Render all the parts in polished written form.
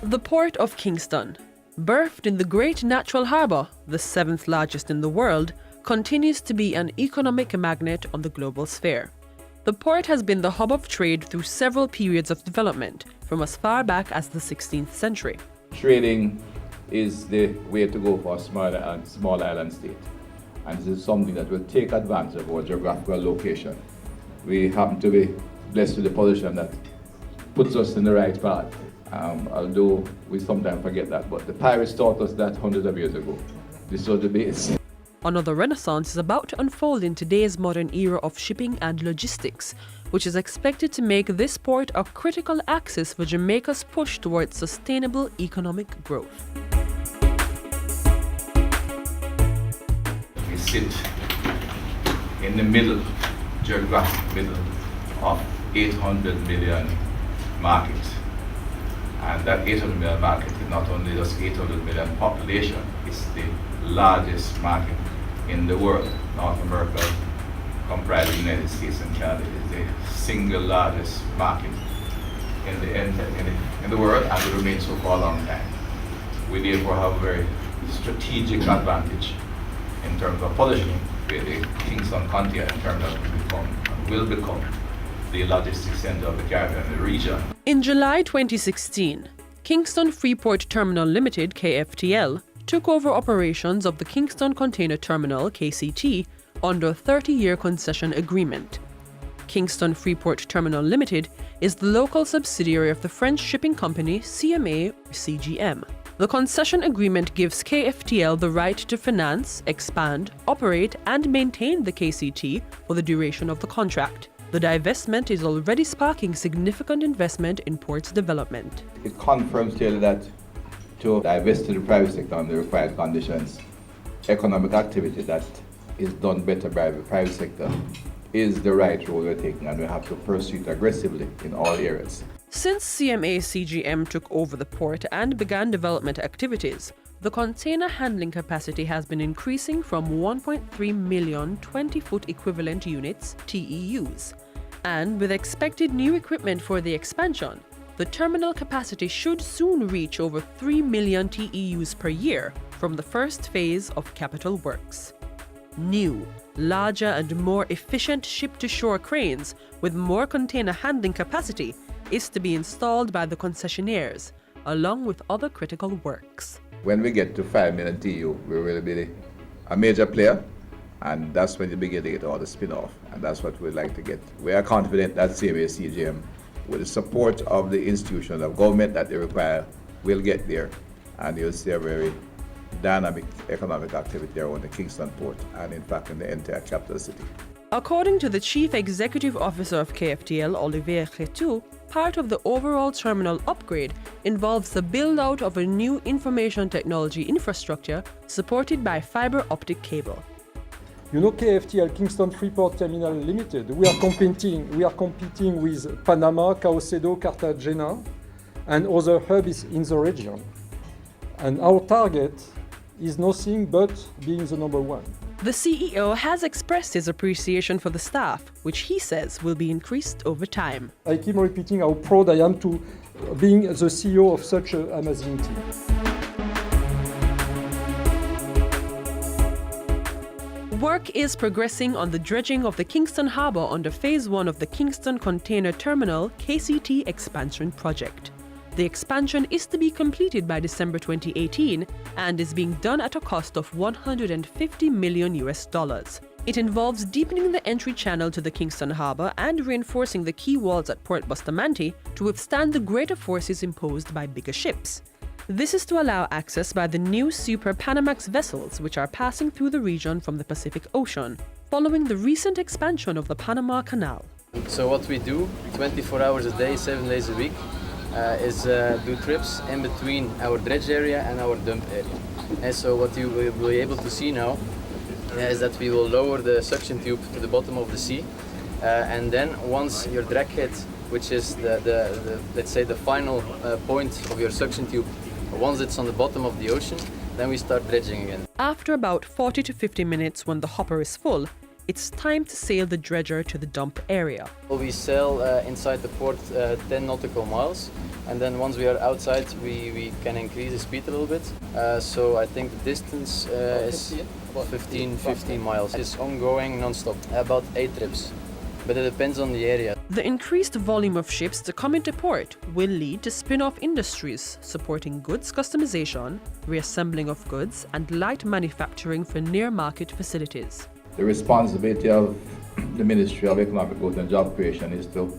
The Port of Kingston, birthed in the Great Natural Harbour, the seventh largest in the world, continues to be an economic magnet on the global sphere. The port has been the hub of trade through several periods of development, from as far back as the 16th century. Trading is the way to go for a small island state, and this is something that will take advantage of our geographical location. We happen to be blessed with a position that puts us in the right path, although we sometimes forget that. But the pirates taught us that hundreds of years ago. This was the base. Another renaissance is about to unfold in today's modern era of shipping and logistics, which is expected to make this port a critical axis for Jamaica's push towards sustainable economic growth. We sit in the middle, geographic middle, of 800 million market. And that 800 million market is not only just 800 million population, it's the largest market in the world. North America, comprising the United States and Canada, is the single largest market in the world, and will remain so for a long time. We therefore have a very strategic advantage in terms of positioning where the Kingston container terminal will become the logistics center of the Caribbean region. In July 2016, Kingston Freeport Terminal Limited, KFTL, took over operations of the Kingston Container Terminal, KCT, under a 30-year concession agreement. Kingston Freeport Terminal Limited is the local subsidiary of the French shipping company CMA-CGM. The concession agreement gives KFTL the right to finance, expand, operate, and maintain the KCT for the duration of the contract. The divestment is already sparking significant investment in ports development. It confirms clearly that to divest to the private sector on the required conditions, economic activity that is done better by the private sector is the right role we're taking, and we have to pursue it aggressively in all areas. Since CMA-CGM took over the port and began development activities, the container handling capacity has been increasing from 1.3 million 20-foot equivalent units, TEUs. And with expected new equipment for the expansion, the terminal capacity should soon reach over 3 million TEUs per year from the first phase of capital works. New, larger and more efficient ship-to-shore cranes with more container handling capacity is to be installed by the concessionaires, along with other critical works. When we get to 5 million TEU, we will be a major player, and that's when you begin to get all the spin-off, and that's what we'd like to get. We are confident that CMA-CGM, with the support of the institutions of government that they require, will get there, and you'll see a very dynamic economic activity around the Kingston port and in fact in the entire capital city. According to the Chief Executive Officer of KFTL, Olivier Cretou, part of the overall terminal upgrade involves the build-out of a new information technology infrastructure supported by fiber optic cable. You know, KFTL, Kingston Freeport Terminal Limited, we are competing with Panama, Caenwood, Cartagena, and other hubs in the region. And our target is nothing but being the number one. The CEO has expressed his appreciation for the staff, which he says will be increased over time. I keep repeating how proud I am to being the CEO of such an amazing team. Work is progressing on the dredging of the Kingston Harbour under Phase 1 of the Kingston Container Terminal KCT expansion project. The expansion is to be completed by December 2018 and is being done at a cost of $150 million. It involves deepening the entry channel to the Kingston Harbour and reinforcing the quay walls at Port Bustamante to withstand the greater forces imposed by bigger ships. This is to allow access by the new Super Panamax vessels which are passing through the region from the Pacific Ocean, following the recent expansion of the Panama Canal. So what we do 24 hours a day, 7 days a week, is do trips in between our dredge area and our dump area. And so what you will be able to see now is that we will lower the suction tube to the bottom of the sea, and then once your drag head, which is the let's say the final point of your suction tube, once it's on the bottom of the ocean, then we start dredging again. After about 40 to 50 minutes when the hopper is full, it's time to sail the dredger to the dump area. We sail inside the port 10 nautical miles, and then once we are outside, we can increase the speed a little bit. So I think the distance is 15 miles. It's ongoing non-stop, about 8 trips, but it depends on the area. The increased volume of ships to come into port will lead to spin-off industries supporting goods customization, reassembling of goods, and light manufacturing for near-market facilities. The responsibility of the Ministry of Economic Growth and Job Creation is to,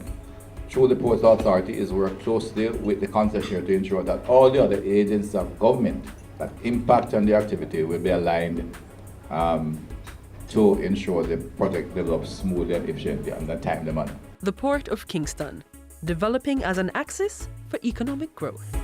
through the Port Authority, is work closely with the concessionaire to ensure that all the other agents of government that impact on the activity will be aligned to ensure the project develops smoothly and efficiently and in time and money. The Port of Kingston, developing as an axis for economic growth.